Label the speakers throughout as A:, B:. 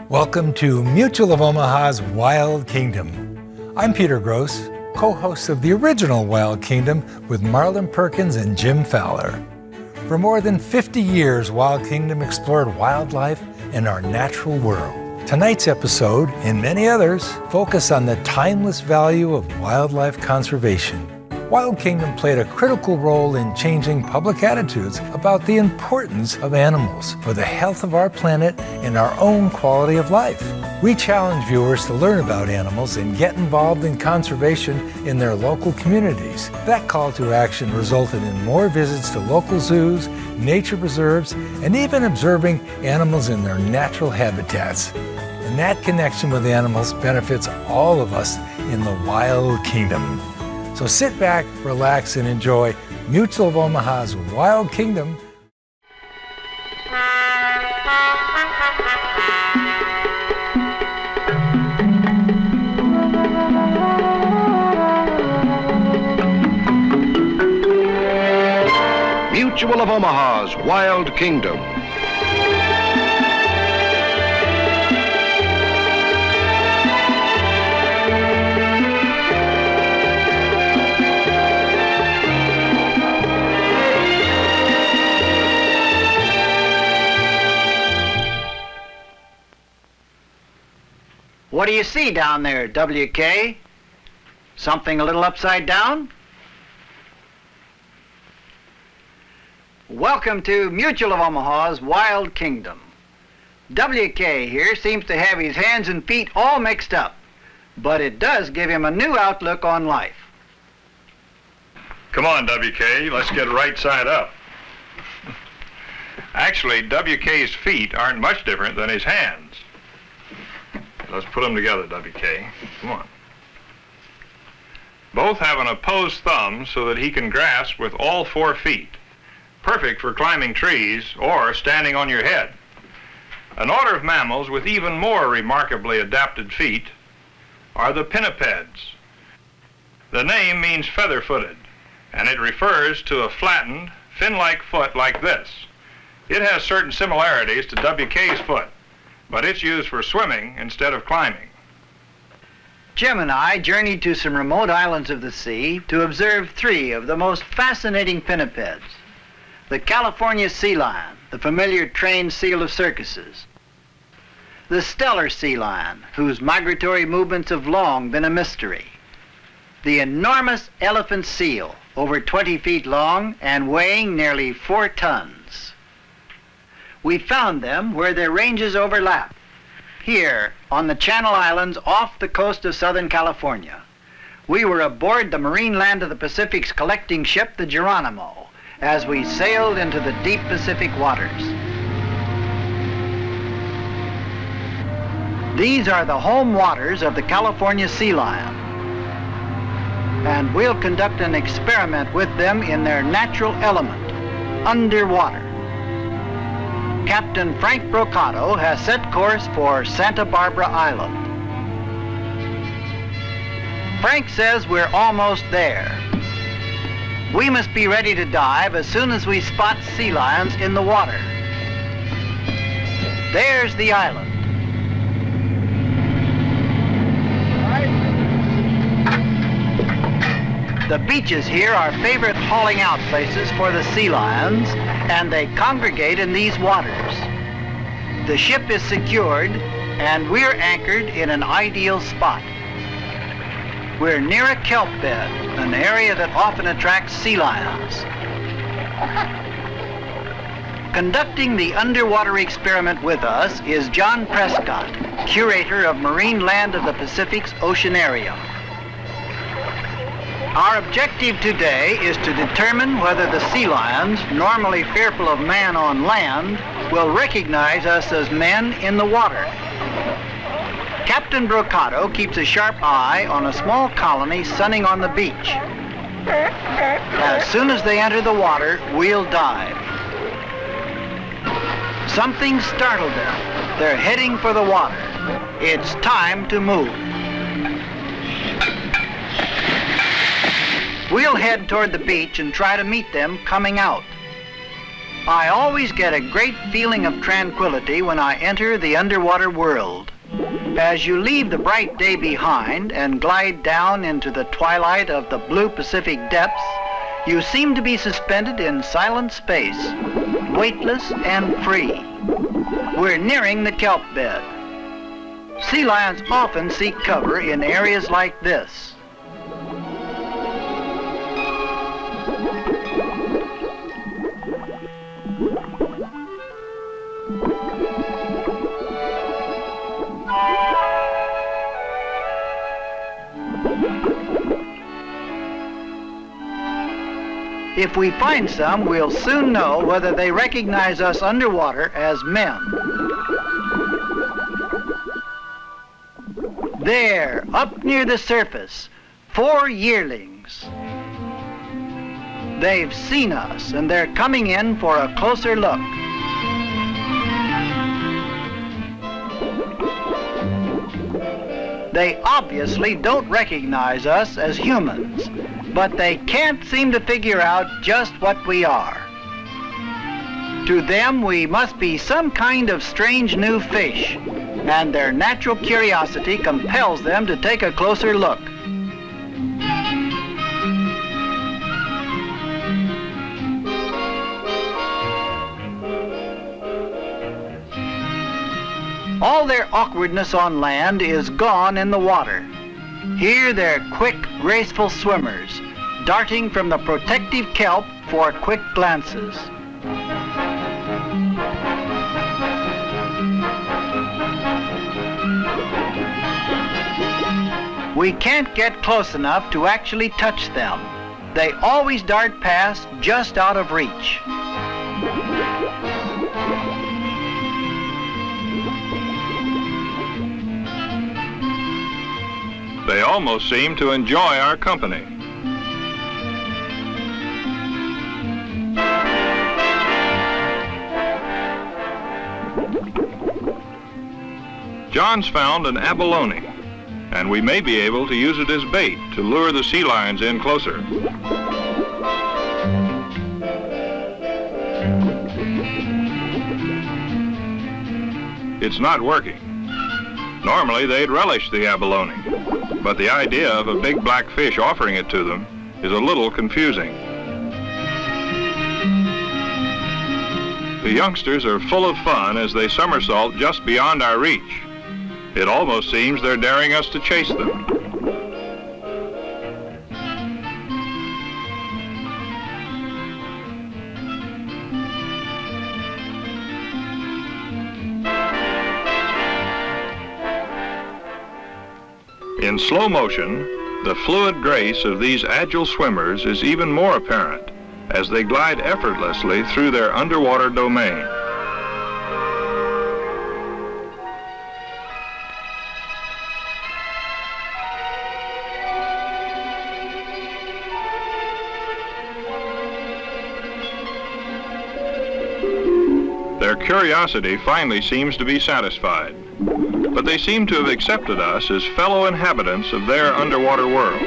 A: Welcome to Mutual of Omaha's Wild Kingdom. I'm Peter Gross, co-host of the original Wild Kingdom with Marlin, Perkins, and Jim Fowler. For more than 50 years, Wild Kingdom explored wildlife and our natural world. Tonight's episode, and many others, focus on the timeless value of wildlife conservation. Wild Kingdom played a critical role in changing public attitudes about the importance of animals for the health of our planet and our own quality of life. We challenge viewers to learn about animals and get involved in conservation in their local communities. That call to action resulted in more visits to local zoos, nature preserves, and even observing animals in their natural habitats. And that connection with animals benefits all of us in the Wild Kingdom. So sit back, relax, and enjoy Mutual of Omaha's Wild Kingdom.
B: Mutual of Omaha's Wild Kingdom.
C: What do you see down there, WK? Something a little upside down? Welcome to Mutual of Omaha's Wild Kingdom. WK here seems to have his hands and feet all mixed up, but it does give him a new outlook on life.
D: Come on, WK, let's get right side up. Actually, WK's feet aren't much different than his hands. Let's put them together, WK. Come on. Both have an opposed thumb so that he can grasp with all 4 feet. Perfect for climbing trees or standing on your head. An order of mammals with even more remarkably adapted feet are the pinnipeds. The name means feather-footed, and it refers to a flattened, fin-like foot like this. It has certain similarities to WK's foot, but it's used for swimming instead of climbing.
C: Jim and I journeyed to some remote islands of the sea to observe 3 of the most fascinating pinnipeds. The California sea lion, the familiar trained seal of circuses. The Steller sea lion, whose migratory movements have long been a mystery. The enormous elephant seal, over 20 feet long and weighing nearly 4 tons. We found them where their ranges overlap, here on the Channel Islands off the coast of Southern California. We were aboard the marine land of the Pacific's collecting ship, the Geronimo, as we sailed into the deep Pacific waters. These are the home waters of the California sea lion, and we'll conduct an experiment with them in their natural element, underwater. Captain Frank Brocato has set course for Santa Barbara Island. Frank says we're almost there. We must be ready to dive as soon as we spot sea lions in the water. There's the island. The beaches here are favorite hauling out places for the sea lions, and they congregate in these waters. The ship is secured, and we're anchored in an ideal spot. We're near a kelp bed, an area that often attracts sea lions. Conducting the underwater experiment with us is John Prescott, curator of Marine Land of the Pacific's Oceanarium. Our objective today is to determine whether the sea lions, normally fearful of man on land, will recognize us as men in the water. Captain Brocato keeps a sharp eye on a small colony sunning on the beach. As soon as they enter the water, we'll dive. Something startled them. They're heading for the water. It's time to move. We'll head toward the beach and try to meet them coming out. I always get a great feeling of tranquility when I enter the underwater world. As you leave the bright day behind and glide down into the twilight of the blue Pacific depths, you seem to be suspended in silent space, weightless and free. We're nearing the kelp bed. Sea lions often seek cover in areas like this. If we find some, we'll soon know whether they recognize us underwater as men. There, up near the surface, 4 yearlings. They've seen us, and they're coming in for a closer look. They obviously don't recognize us as humans, but they can't seem to figure out just what we are. To them, we must be some kind of strange new fish, and their natural curiosity compels them to take a closer look. All their awkwardness on land is gone in the water. Here they're quick, graceful swimmers, darting from the protective kelp for quick glances. We can't get close enough to actually touch them. They always dart past just out of reach.
D: They almost seem to enjoy our company. John's found an abalone, and we may be able to use it as bait to lure the sea lions in closer. It's not working. Normally they'd relish the abalone, but the idea of a big black fish offering it to them is a little confusing. The youngsters are full of fun as they somersault just beyond our reach. It almost seems they're daring us to chase them. In slow motion, the fluid grace of these agile swimmers is even more apparent as they glide effortlessly through their underwater domain. Their curiosity finally seems to be satisfied, but they seem to have accepted us as fellow inhabitants of their underwater world.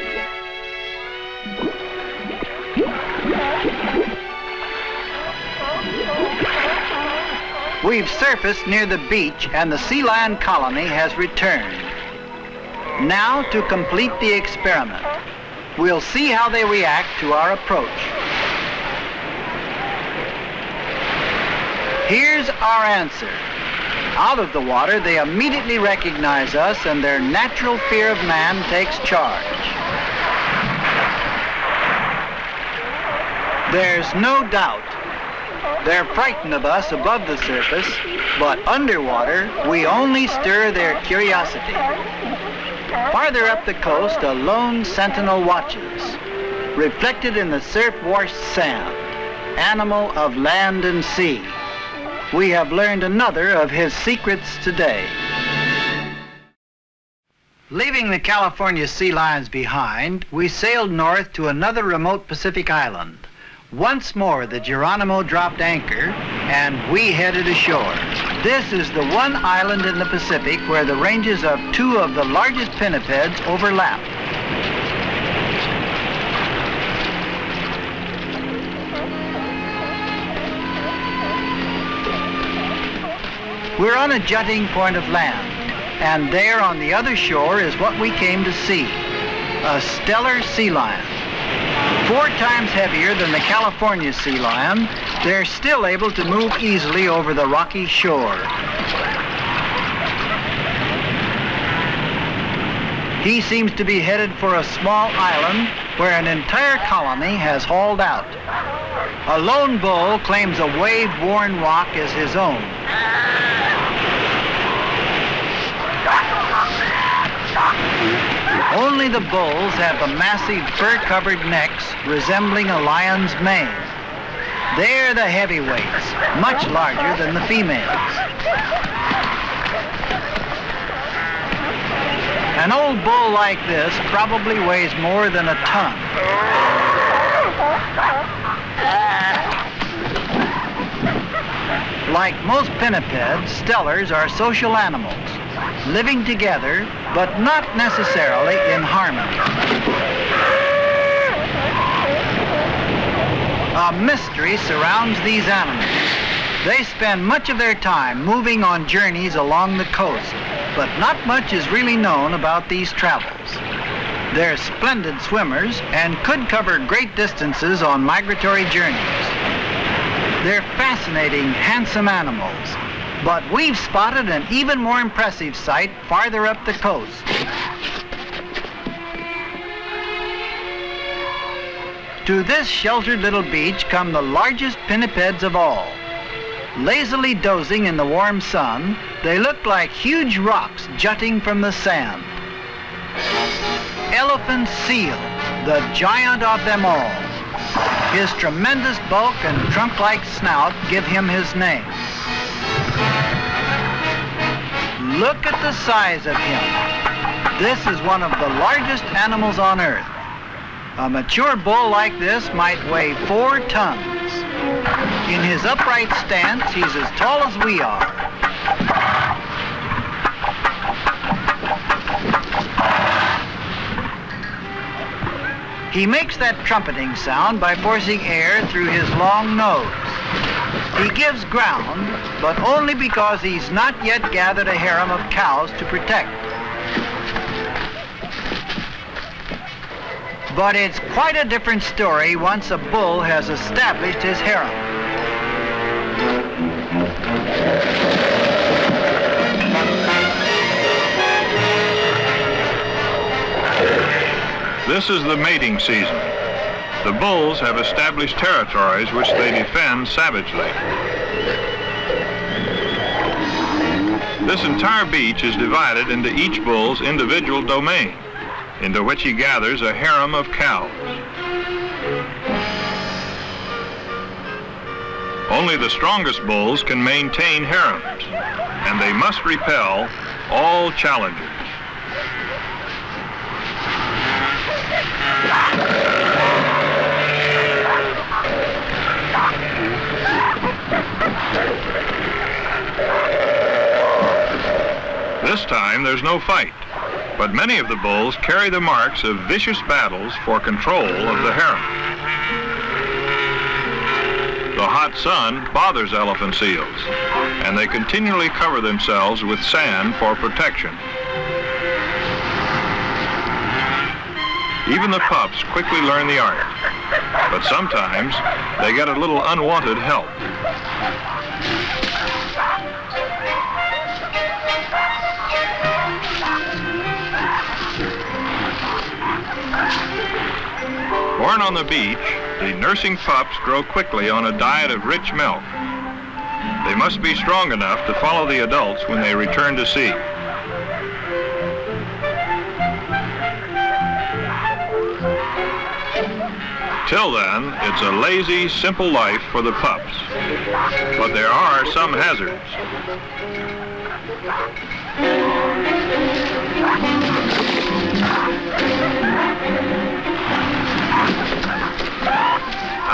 C: We've surfaced near the beach and the sea lion colony has returned. Now to complete the experiment. We'll see how they react to our approach. Here's our answer. Out of the water, they immediately recognize us and their natural fear of man takes charge. There's no doubt. They're frightened of us above the surface, but underwater, we only stir their curiosity. Farther up the coast, a lone sentinel watches, reflected in the surf-washed sand, animal of land and sea. We have learned another of his secrets today. Leaving the California sea lions behind, we sailed north to another remote Pacific island. Once more, the Geronimo dropped anchor, and we headed ashore. This is the one island in the Pacific where the ranges of 2 of the largest pinnipeds overlap. We're on a jutting point of land, and there on the other shore is what we came to see, a Steller sea lion. 4 times heavier than the California sea lion, they're still able to move easily over the rocky shore. He seems to be headed for a small island where an entire colony has hauled out. A lone bull claims a wave-worn rock as his own. Only the bulls have the massive fur-covered necks resembling a lion's mane. They're the heavyweights, much larger than the females. An old bull like this probably weighs more than a ton. Like most pinnipeds, Stellers are social animals, living together, but not necessarily in harmony. A mystery surrounds these animals. They spend much of their time moving on journeys along the coast, but not much is really known about these travels. They're splendid swimmers and could cover great distances on migratory journeys. They're fascinating, handsome animals, but we've spotted an even more impressive sight farther up the coast. To this sheltered little beach come the largest pinnipeds of all. Lazily dozing in the warm sun, they look like huge rocks jutting from the sand. Elephant seal, the giant of them all. His tremendous bulk and trunk-like snout give him his name. Look at the size of him. This is one of the largest animals on Earth. A mature bull like this might weigh 4 tons. In his upright stance, he's as tall as we are. He makes that trumpeting sound by forcing air through his long nose. He gives ground, but only because he's not yet gathered a harem of cows to protect. But it's quite a different story once a bull has established his harem.
D: This is the mating season. The bulls have established territories which they defend savagely. This entire beach is divided into each bull's individual domain, into which he gathers a harem of cows. Only the strongest bulls can maintain harems, and they must repel all challengers. This time there's no fight, but many of the bulls carry the marks of vicious battles for control of the harem. The hot sun bothers elephant seals, and they continually cover themselves with sand for protection. Even the pups quickly learn the art, but sometimes they get a little unwanted help. Born on the beach, the nursing pups grow quickly on a diet of rich milk. They must be strong enough to follow the adults when they return to sea. Till then, it's a lazy, simple life for the pups. But there are some hazards.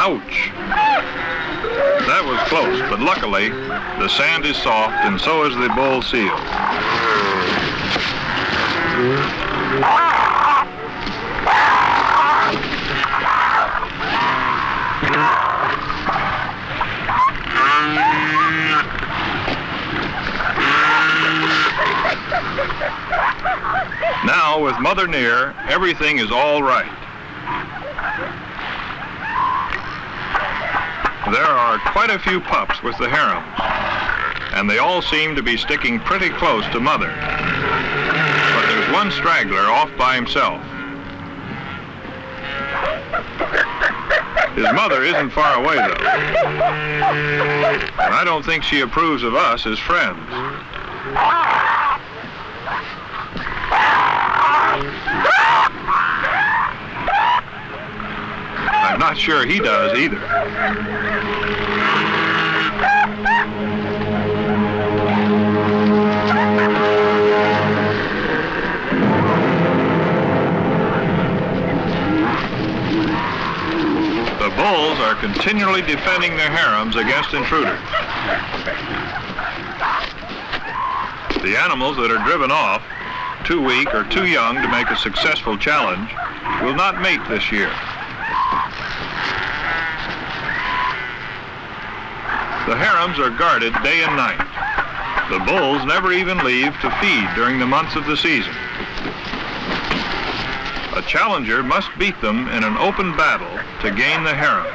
D: Ouch! That was close, but luckily, the sand is soft and so is the bull seal. Now, with Mother near, everything is all right. There are quite a few pups with the harems, and they all seem to be sticking pretty close to Mother. But there's one straggler off by himself. His mother isn't far away, though. And I don't think she approves of us as friends. I'm not sure he does either. The bulls are continually defending their harems against intruders. The animals that are driven off, too weak or too young to make a successful challenge, will not mate this year. The harems are guarded day and night. The bulls never even leave to feed during the months of the season. A challenger must beat them in an open battle to gain the harem.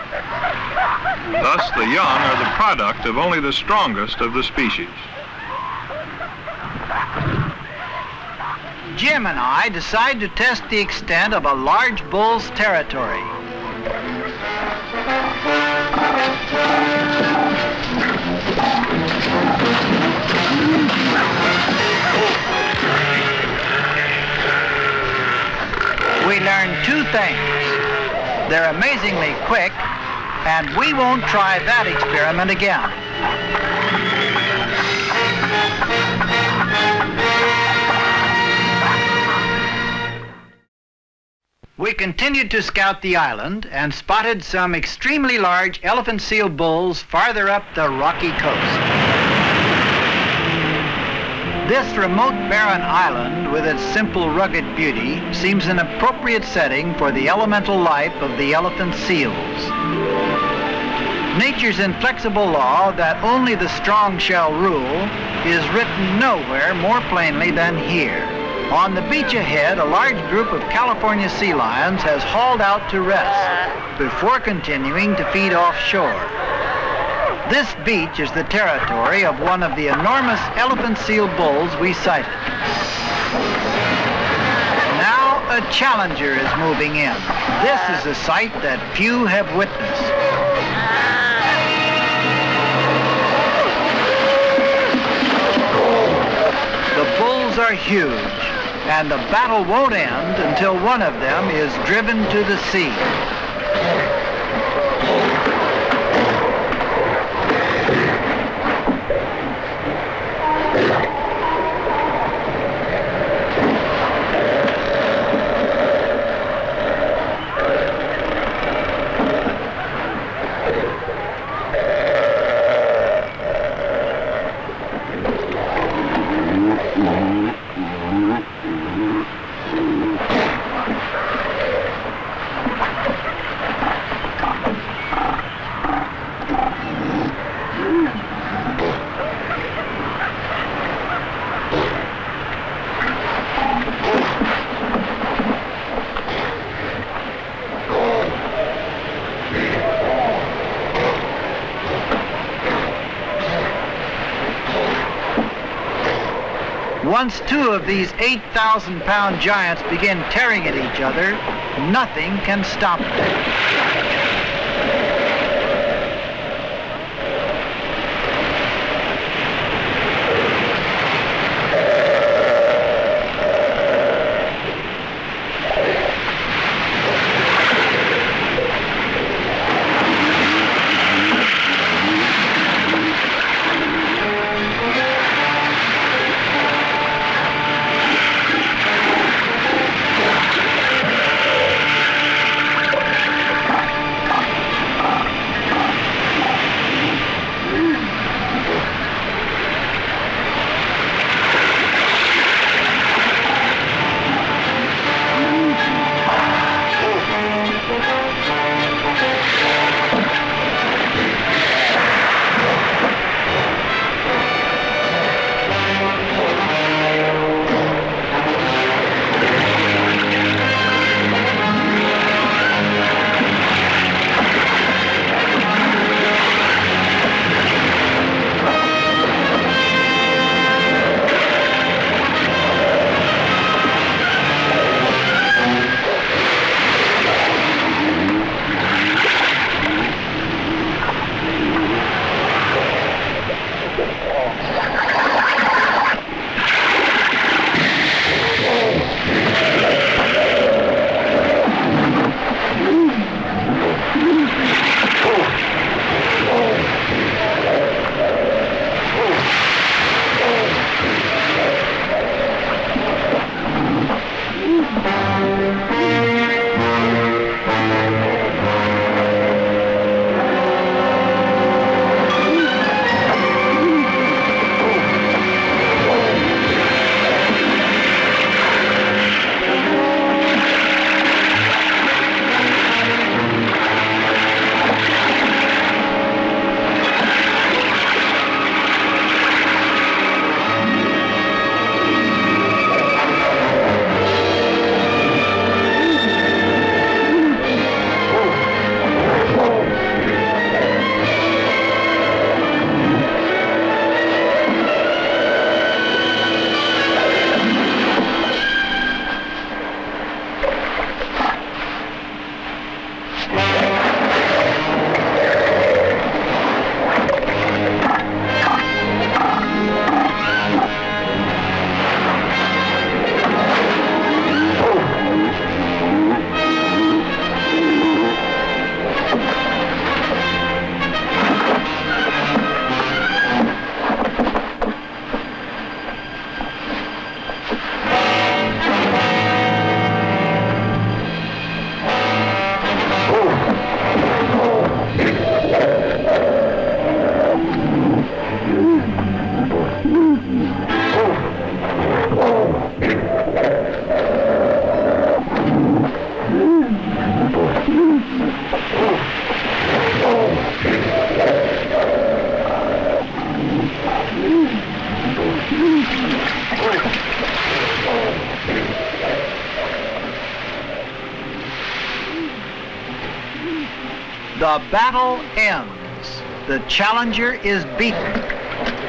D: Thus, the young are the product of only the strongest of the species.
C: Jim and I decide to test the extent of a large bull's territory. We learn two things. They're amazingly quick, and we won't try that experiment again. We continued to scout the island and spotted some extremely large elephant seal bulls farther up the rocky coast. This remote barren island, with its simple rugged beauty, seems an appropriate setting for the elemental life of the elephant seals. Nature's inflexible law that only the strong shall rule is written nowhere more plainly than here. On the beach ahead, a large group of California sea lions has hauled out to rest before continuing to feed offshore. This beach is the territory of one of the enormous elephant seal bulls we sighted. Now a challenger is moving in. This is a sight that few have witnessed. The bulls are huge, and the battle won't end until one of them is driven to the sea. Once two of these 8,000-pound giants begin tearing at each other, nothing can stop them. The battle ends. The challenger is beaten.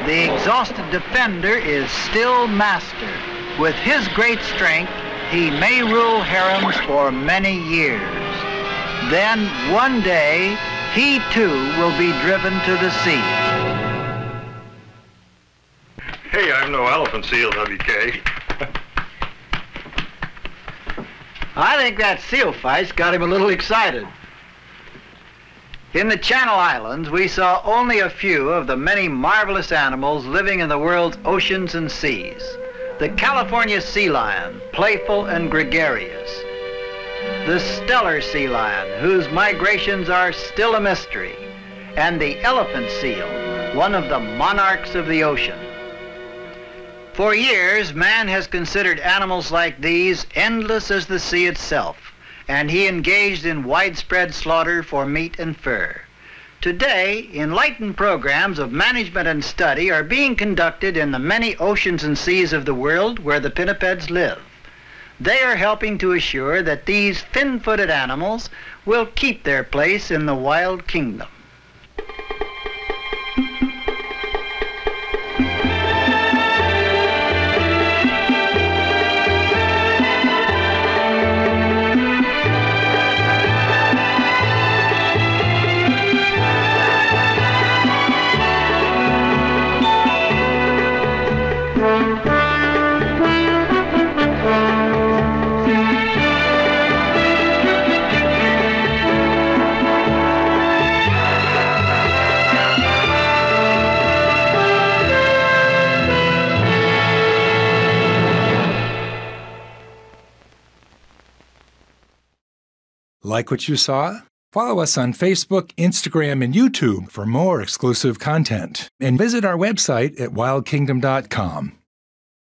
C: The exhausted defender is still master. With his great strength, he may rule harems for many years. Then, one day, he too will be driven to the sea.
D: Hey, I'm no elephant seal, WK.
C: I think that seal fight's got him a little excited. In the Channel Islands, we saw only a few of the many marvelous animals living in the world's oceans and seas. The California sea lion, playful and gregarious. The Steller sea lion, whose migrations are still a mystery. And the elephant seal, one of the monarchs of the ocean. For years, man has considered animals like these endless as the sea itself, and he engaged in widespread slaughter for meat and fur. Today, enlightened programs of management and study are being conducted in the many oceans and seas of the world where the pinnipeds live. They are helping to assure that these fin-footed animals will keep their place in the wild kingdom.
A: Like what you saw? Follow us on Facebook, Instagram, and YouTube for more exclusive content. And visit our website at wildkingdom.com.